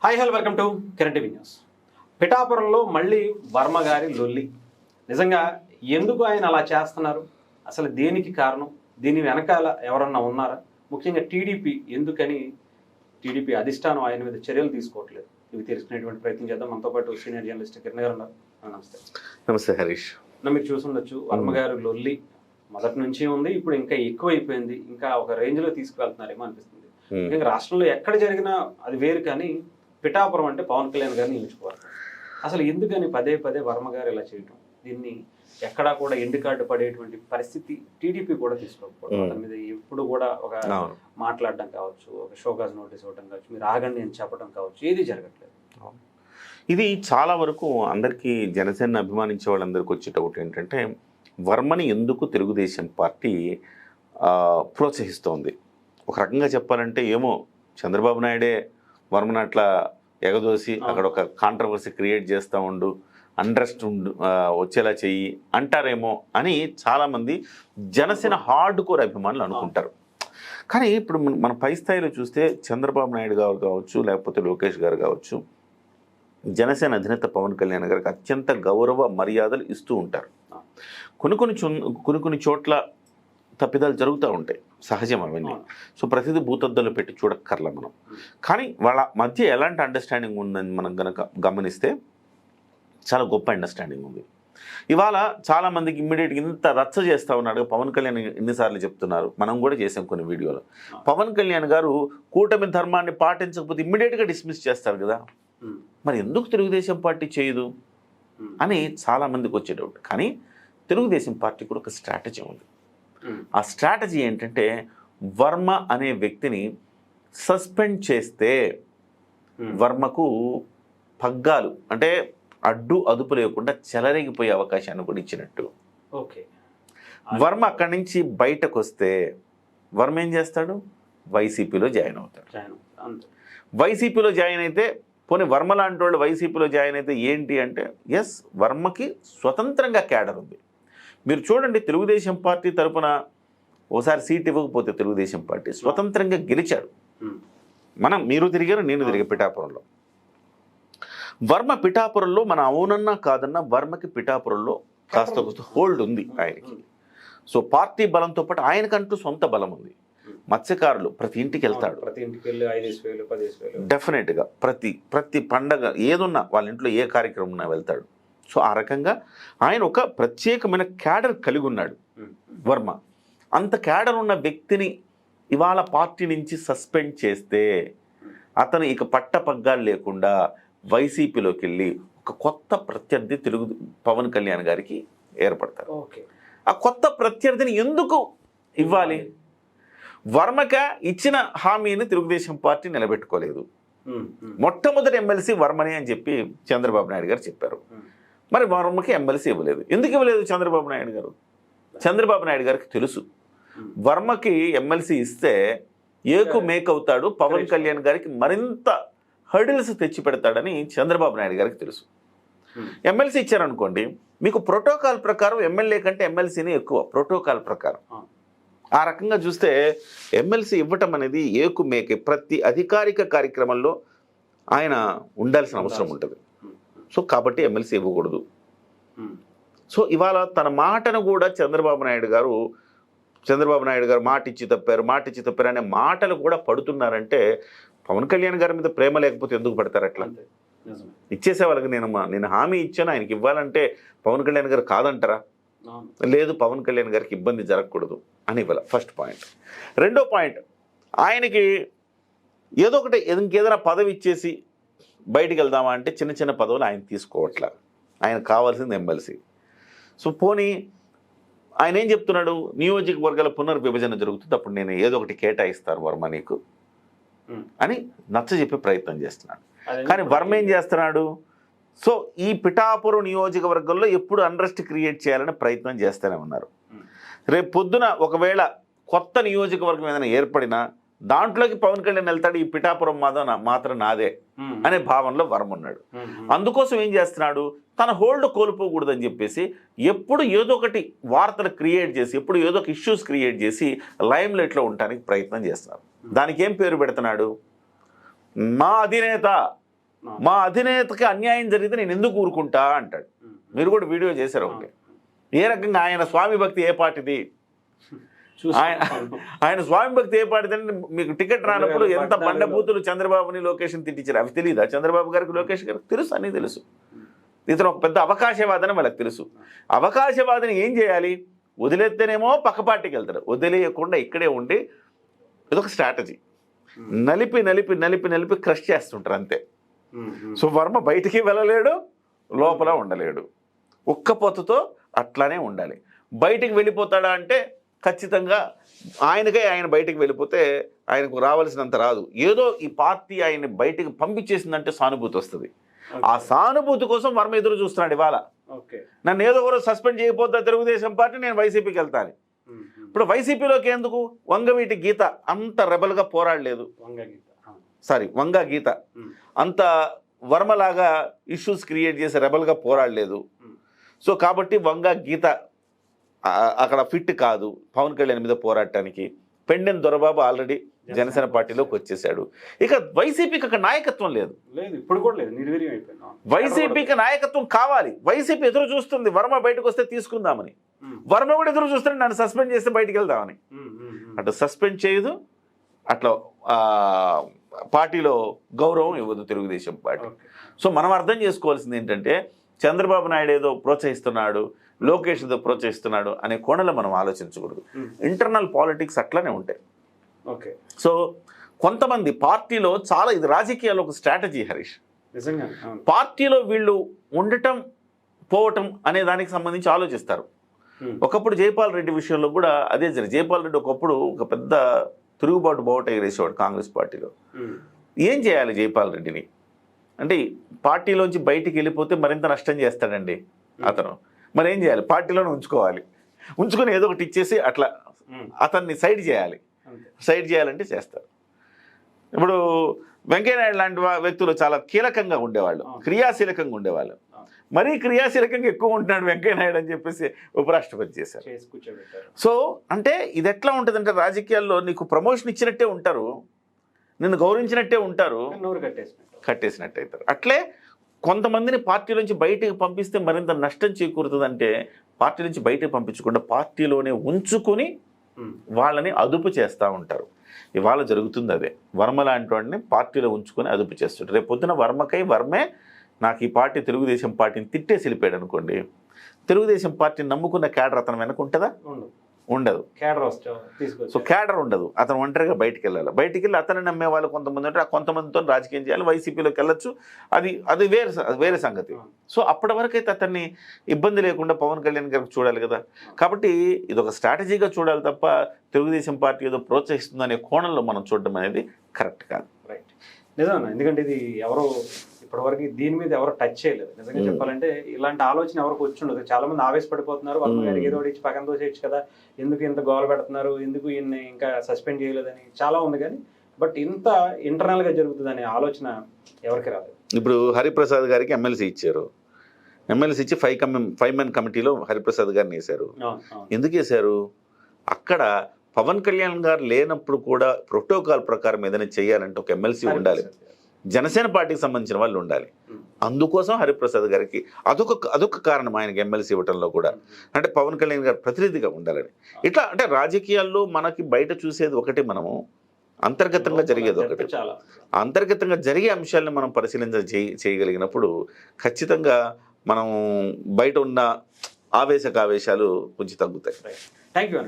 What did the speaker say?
Hi hello welcome to Kiran TV news. పిఠాపురంలో మళ్ళీ వర్మ గారి లొల్లి. నిజంగా ఎందుకు ఆయన అలా చేస్తున్నారు? అసలు దేనికి కారణం? దీని వెనకాల ఎవరన్నా ఉన్నారా? ముఖ్యంగా టీడీపీ ఎందుకని టీడీపీ అధిష్టానం ఆయన మీద చర్యలు తీసుకోవట్లేదు? ఇవి తెలుసుకునేటువంటి ప్రయత్నం చేద్దాం. మనతో పాటు సీనియర్ జర్నలిస్ట్ కిరణ్ గారు ఉన్నారు. నమస్తే. నమస్తే హరీష్. మీరు చూసుండొచ్చు, వర్మ గారి లొల్లి మొదటి నుంచి ఉంది, ఇప్పుడు ఇంకా ఎక్కువైపోయింది. ఇంకా ఒక రేంజ్లో తీసుకువెళ్తున్నారేమో అనిపిస్తుంది. ముఖ్యంగా రాష్ట్రంలో ఎక్కడ జరిగినా అది వేరు, కానీ పిఠాపురం అంటే పవన్ కళ్యాణ్ గారిని నిలుచుకోవాలి. అసలు ఎందుకని పదే పదే వర్మ గారు ఇలా చేయటం? దీన్ని ఎక్కడా కూడా ఎండు కార్డు పడేటువంటి పరిస్థితి టీడీపీ కూడా తీసుకోకపోవడం, దాని మీద ఎప్పుడు కూడా ఒక మాట్లాడడం కావచ్చు, ఒక షోకాజ్ నోటీస్ ఇవ్వడం కావచ్చు, మీరు ఆగండి అని చెప్పడం కావచ్చు, ఏది జరగట్లేదు. ఇది చాలా వరకు అందరికీ, జనసేన అభిమానించే వాళ్ళందరికీ వచ్చేటప్పుడు ఏంటంటే, వర్మని ఎందుకు తెలుగుదేశం పార్టీ ప్రోత్సహిస్తోంది? ఒక రకంగా చెప్పాలంటే ఏమో చంద్రబాబు నాయుడే వర్మని అట్లా ఎగదోసి అక్కడ ఒక కాంట్రవర్సీ క్రియేట్ చేస్తూ ఉండు, అండ్రెస్ట్ వచ్చేలా చెయ్యి అంటారేమో అని చాలామంది జనసేన హార్డ్ కోర్ అభిమానులు అనుకుంటారు. కానీ ఇప్పుడు మన పై స్థాయిలో చూస్తే చంద్రబాబు నాయుడు గారు కావచ్చు, లేకపోతే లోకేష్ గారు కావచ్చు, జనసేన అధినేత పవన్ కళ్యాణ్ గారికి అత్యంత గౌరవ మర్యాదలు ఇస్తూ ఉంటారు. కొన్ని చోట్ల తప్పిదాలు జరుగుతూ ఉంటాయి, సహజం అవన్నీ. సో ప్రతిదీ భూతద్దలు పెట్టి చూడక్కర్లా మనం. కానీ వాళ్ళ మధ్య ఎలాంటి అండర్స్టాండింగ్ ఉందని మనం కనుక గమనిస్తే చాలా గొప్ప అండర్స్టాండింగ్ ఉంది. ఇవాళ చాలామందికి ఇమ్మీడియట్గా ఇంత రచ్చ చేస్తూ ఉన్నాడు పవన్ కళ్యాణ్. ఎన్నిసార్లు చెప్తున్నారు, మనం కూడా చేసాం కొన్ని వీడియోలు. పవన్ కళ్యాణ్ గారు కూటమి ధర్మాన్ని పాటించకపోతే ఇమ్మీడియట్గా డిస్మిస్ చేస్తారు కదా, మరి ఎందుకు తెలుగుదేశం పార్టీ చేయదు అని చాలామందికి వచ్చే డౌట్. కానీ తెలుగుదేశం పార్టీ కూడా ఒక స్ట్రాటజీ ఉంది. ఆ స్ట్రాటజీ ఏంటంటే, వర్మ అనే వ్యక్తిని సస్పెండ్ చేస్తే వర్మకు పగ్గాలు అంటే అడ్డు అదుపు లేకుండా చెలరేగిపోయే అవకాశాన్ని కూడా ఇచ్చినట్టు. ఓకే, వర్మ అక్కడి నుంచి బయటకు వస్తే వర్మ ఏం చేస్తాడు? వైసీపీలో జాయిన్ అవుతాడు. వైసీపీలో జాయిన్ అయితే, పోనీ వర్మ లాంటి వాళ్ళు వైసీపీలో జాయిన్ అయితే ఏంటి అంటే, ఎస్, వర్మకి స్వతంత్రంగా క్యాడర్ ఉంది. మీరు చూడండి, తెలుగుదేశం పార్టీ తరఫున ఓసారి సీట్ ఇవ్వకపోతే తెలుగుదేశం పార్టీ స్వతంత్రంగా గెలిచాడు. మీరు తిరిగారు, నేను తిరిగా పిఠాపురంలో. వర్మ పిఠాపురంలో మన అవునన్నా కాదన్నా వర్మకి పిఠాపురంలో కాస్త హోల్డ్ ఉంది ఆయనకి. సో పార్టీ బలంతో పాటు ఆయనకంటూ సొంత బలం ఉంది. మత్స్యకారులు ప్రతి ఇంటికి వెళ్తాడు, డెఫినెట్గా ప్రతి పండగ ఏదున్నా వాళ్ళ ఇంట్లో ఏ కార్యక్రమం ఉన్నా వెళ్తాడు. సో ఆ రకంగా ఆయన ఒక ప్రత్యేకమైన క్యాడర్ కలిగి ఉన్నాడు వర్మ. అంత క్యాడర్ ఉన్న వ్యక్తిని ఇవాళ పార్టీ నుంచి సస్పెండ్ చేస్తే అతను ఇక పట్టపగ్గాలు లేకుండా వైసీపీలోకి వెళ్ళి ఒక కొత్త ప్రత్యర్థి పవన్ కళ్యాణ్ గారికి ఏర్పడతారు. ఆ కొత్త ప్రత్యర్థిని ఎందుకు ఇవ్వాలి? వర్మక ఇచ్చిన హామీని తెలుగుదేశం పార్టీ నిలబెట్టుకోలేదు. మొట్టమొదటి ఎమ్మెల్సీ వర్మని అని చెప్పి చంద్రబాబు నాయుడు గారు చెప్పారు. మరి వర్మకి ఎమ్మెల్సీ ఇవ్వలేదు. ఎందుకు ఇవ్వలేదు చంద్రబాబు నాయుడు గారు? చంద్రబాబు నాయుడు గారికి తెలుసు, వర్మకి ఎమ్మెల్సీ ఇస్తే ఏకు మేక్ అవుతాడు, పవన్ కళ్యాణ్ గారికి మరింత హర్డిల్స్ తెచ్చి పెడతాడని చంద్రబాబు నాయుడు గారికి తెలుసు. ఎమ్మెల్సీ ఇచ్చారనుకోండి, మీకు ప్రోటోకాల్ ప్రకారం ఎమ్మెల్యే కంటే ఎమ్మెల్సీని ఎక్కువ, ప్రోటోకాల్ ప్రకారం. ఆ రకంగా చూస్తే ఎమ్మెల్సీ ఇవ్వటం అనేది ఏకు మేకే. ప్రతి అధికారిక కార్యక్రమంలో ఆయన ఉండాల్సిన అవసరం ఉంటుంది. సో కాబట్టి ఎమ్మెల్సీ ఇవ్వకూడదు. సో ఇవాళ తన మాటను కూడా చంద్రబాబు నాయుడు గారు మాట ఇచ్చి తప్పారు అనే మాటలు కూడా పడుతున్నారంటే, పవన్ కళ్యాణ్ గారి మీద ప్రేమ లేకపోతే ఎందుకు పడతారు అట్లా? ఇచ్చేసే వాళ్ళకి నేను హామీ ఇచ్చాను, ఆయనకి ఇవ్వాలంటే పవన్ కళ్యాణ్ గారు కాదంటారా? లేదు, పవన్ కళ్యాణ్ గారికి ఇబ్బంది జరగకూడదు అని ఇవ్వాలి. First point. రెండో పాయింట్, ఆయనకి ఏదో ఒకటి ఇంకేదైనా పదవి ఇచ్చేసి బయటికి వెళ్దామా అంటే చిన్న చిన్న పదవులు ఆయన తీసుకోవట్లా. ఆయన కావాల్సింది ఎమ్మెల్సీ. సో పోనీ ఆయన ఏం చెప్తున్నాడు, నియోజకవర్గాల పునర్విభజన జరుగుతుంది, అప్పుడు నేను ఏదో ఒకటి కేటాయిస్తాను వర్మ నీకు అని నచ్చజెప్పే ప్రయత్నం చేస్తున్నాడు. కానీ వర్మ ఏం చేస్తున్నాడు? సో ఈ పిఠాపురం నియోజకవర్గంలో ఎప్పుడు అన్రెస్ట్ క్రియేట్ చేయాలని ప్రయత్నం చేస్తూనే ఉన్నారు. రేపు పొద్దున ఒకవేళ కొత్త నియోజకవర్గం ఏదైనా ఏర్పడినా దాంట్లోకి పవన్ కళ్యాణ్ వెళ్తాడు, ఈ పిఠాపురం మాత్రం నాదే అనే భావనలో వర్మ ఉన్నాడు. అందుకోసం ఏం చేస్తున్నాడు, తన హోల్డ్ కోల్పోకూడదని చెప్పేసి ఎప్పుడు ఏదో ఒకటి వార్తలు క్రియేట్ చేసి, ఎప్పుడు ఏదో ఒక ఇష్యూస్ క్రియేట్ చేసి లైమ్ లైట్లో ఉండడానికి ప్రయత్నం చేస్తున్నారు. దానికి ఏం పేరు పెడుతున్నాడు? మా అధినేత మా అధినేతకి అన్యాయం జరిగితే నేను ఎందుకు ఊరుకుంటా అంటాడు. మీరు కూడా వీడియో చేశారు ఒకటి. ఏ రకంగా ఆయన స్వామి భక్తి ఏ పార్టీది, ఆయన స్వామి భక్తి ఏ పార్టీది అంటే మీకు టికెట్ రానప్పుడు ఎంత బండబూతులు చంద్రబాబుని లోకేష్ని తిట్టించారు. అవి తెలియదా చంద్రబాబు గారికి, లోకేష్ గారికి? తెలుసు, అన్నీ తెలుసు. ఇతను ఒక పెద్ద అవకాశవాదని వాళ్ళకి తెలుసు. అవకాశవాదిని ఏం చేయాలి? వదిలేస్తేనేమో పక్క పార్టీకి వెళ్తారు, వదిలేయకుండా ఇక్కడే ఉండి ఇదొక స్ట్రాటజీ. నలిపి నలిపి నలిపి నలిపి క్రష్ చేస్తుంటారు అంతే. సో వర్మ బయటికి వెళ్ళలేడు, లోపల ఉండలేడు. ఒక్క పొత్తుతో అట్లానే ఉండాలి. బయటికి వెళ్ళిపోతాడా అంటే ఖచ్చితంగా ఆయన బయటికి వెళ్ళిపోతే ఆయనకు రావాల్సినంత రాదు. ఏదో ఈ పార్టీ ఆయన్ని బయటికి పంపించేసిందంటే సానుభూతి వస్తుంది. ఆ సానుభూతి కోసం వర్మ ఎదురు చూస్తున్నాడు. ఇవాళ నన్ను ఏదో ఒకరు సస్పెండ్ చేయకపోతే తెలుగుదేశం పార్టీ, నేను వైసీపీకి వెళ్తాను. ఇప్పుడు వైసీపీలోకి ఎందుకు? వంగవీటి గీత అంత రెబల్గా పోరాడలేదు. వంగా గీత అంత వర్మలాగా ఇష్యూస్ క్రియేట్ చేసి రెబల్గా పోరాడలేదు. సో కాబట్టి వంగా గీత అక్కడ ఫిట్ కాదు పవన్ కళ్యాణ్ మీద పోరాడటానికి. పెండెన్ దొరబాబు ఆల్రెడీ జనసేన పార్టీలోకి వచ్చేసాడు. ఇక వైసీపీకి అక్కడ నాయకత్వం లేదు, ఇప్పుడు కూడా లేదు, నిర్వీర్యం అయిపోయింది. వైసీపీకి నాయకత్వం కావాలి. వైసీపీ ఎదురు చూస్తుంది వర్మ బయటకు వస్తే తీసుకుందామని. వర్మ కూడా ఎదురు చూస్తుంది నన్ను సస్పెండ్ చేస్తే బయటికి వెళ్దామని. అటు సస్పెండ్ చేయదు, అట్లా పార్టీలో గౌరవం ఇవ్వదు తెలుగుదేశం పార్టీ. సో మనం అర్థం చేసుకోవాల్సింది ఏంటంటే చంద్రబాబు నాయుడు ఏదో ప్రోత్సహిస్తున్నాడు, లోకేష్ ఏదో ప్రోత్సహిస్తున్నాడు అనే కోణంలో మనం ఆలోచించకూడదు. ఇంటర్నల్ పాలిటిక్స్ అట్లానే ఉంటాయి. సో కొంతమంది పార్టీలో చాలా, ఇది రాజకీయాల్లో ఒక స్ట్రాటజీ హరీష్. పార్టీలో వీళ్ళు ఉండటం పోవటం అనే దానికి సంబంధించి ఆలోచిస్తారు. ఒకప్పుడు జైపాల్ రెడ్డి విషయంలో కూడా అదే జరిగింది. జైపాల్ రెడ్డి ఒకప్పుడు ఒక పెద్ద తిరుగుబాటు బావుట ఎగరేసేవాడు కాంగ్రెస్ పార్టీలో. ఏం చేయాలి జైపాల్ రెడ్డిని అంటే పార్టీలోంచి బయటికి వెళ్ళిపోతే మరింత నష్టం చేస్తాడండి అతను. మరి ఏం చేయాలి? పార్టీలోనే ఉంచుకోవాలి, ఉంచుకొని ఏదో ఒకటి ఇచ్చేసి అట్లా అతన్ని సైడ్ చేయాలి. సైడ్ చేయాలంటే చేస్తారు. ఇప్పుడు వెంకయ్యనాయుడు లాంటి వ్యక్తులు చాలా కీలకంగా ఉండేవాళ్ళు, క్రియాశీలకంగా ఉండేవాళ్ళు. మరీ క్రియాశీలకంగా ఎక్కువ ఉంటున్నాడు వెంకయ్యనాయుడు అని చెప్పేసి ఉపరాష్ట్రపతి చేశారు. సో అంటే ఇది ఎట్లా ఉంటుందంటే రాజకీయాల్లో నీకు ప్రమోషన్ ఇచ్చినట్టే ఉంటారు, నిన్ను గౌరవించినట్టే ఉంటారు, కట్టేసినట్టే అవుతారు. అట్లే కొంతమందిని పార్టీ నుంచి బయటకు పంపిస్తే మరింత నష్టం చేకూరుతుందంటే పార్టీ నుంచి బయటకు పంపించకుండా పార్టీలోనే ఉంచుకొని వాళ్ళని అదుపు చేస్తూ ఉంటారు. ఇవాళ జరుగుతుంది అదే. వర్మ లాంటి వాడిని పార్టీలో ఉంచుకొని అదుపు చేస్తుంటారు. రేపు పొద్దున వర్మే నాకు ఈ పార్టీ తెలుగుదేశం పార్టీని తిట్టేసి వెళ్ళిపోయాడు అనుకోండి, తెలుగుదేశం పార్టీని నమ్ముకున్న క్యాడర్ అతను వెనక ఉంటుందా? ఉండదు. సో క్యాడర్ ఉండదు, అతను ఒంటరిగా బయటికి వెళ్ళాలి. బయటికి వెళ్ళి అతను నమ్మే వాళ్ళు కొంతమంది ఉంటారు, ఆ కొంతమందితో రాజకీయం చేయాలి, వైసీపీలోకి వెళ్ళొచ్చు, అది వేరే సంగతి. సో అప్పటి వరకు అయితే అతన్ని ఇబ్బంది లేకుండా పవన్ కళ్యాణ్ గారికి చూడాలి కదా. కాబట్టి ఇది ఒక స్ట్రాటజీగా చూడాలి తప్ప తెలుగుదేశం పార్టీ ఏదో ప్రోత్సహిస్తుందనే కోణంలో మనం చూడడం అనేది కరెక్ట్ కాదు. రైట్, నిజమన్నా. ఎందుకంటే ఇది ఎవరో ఇప్పటివరకు దీని మీద ఎవరు టచ్ చేయలేదు. నిజంగా చెప్పాలంటే ఇలాంటి ఆలోచన ఎవరికి వచ్చి ఉండదు. చాలా మంది ఆవేశపడిపోతున్నారు, వర్మ గారికి ఏదో ఇచ్చి పక్కన తోసేయచ్చు కదా, ఎందుకు ఇంత గోల పెడుతున్నారు, ఎందుకు ఈయన్ని ఇంకా సస్పెండ్ చేయలేదని చాలా ఉంది. కానీ బట్ ఇంత ఇంటర్నల్ గా జరుగుతుంది అనే ఆలోచన ఎవరికి రాలేదు. ఇప్పుడు హరిప్రసాద్ గారికి ఎమ్మెల్సీ ఇచ్చారు, ఎమ్మెల్సీ ఇచ్చి 5 మెన్ కమిటీలో హరిప్రసాద్ గారిని వేశారు. ఎందుకు వేశారు? అక్కడ పవన్ కళ్యాణ్ గారు లేనప్పుడు కూడా ప్రోటోకాల్ ప్రకారం ఏదైనా చేయాలంటే ఒక ఎమ్మెల్సీ ఉండాలి, జనసేన పార్టీకి సంబంధించిన వాళ్ళు ఉండాలి. అందుకోసం హరిప్రసాద్ గారికి అదొక కారణం ఆయనకి ఎమ్మెల్సీ ఇవ్వటంలో కూడా, అంటే పవన్ కళ్యాణ్ గారు ప్రతినిధిగా ఉండాలని. ఇట్లా అంటే రాజకీయాల్లో మనకి బయట చూసేది ఒకటి, మనము అంతర్గతంగా జరిగేది ఒకటి. అంతర్గతంగా జరిగే అంశాలను మనం చేయగలిగినప్పుడు ఖచ్చితంగా మనం బయట ఉన్న ఆవేశాలు కొంచెం తగ్గుతాయి. Thank you.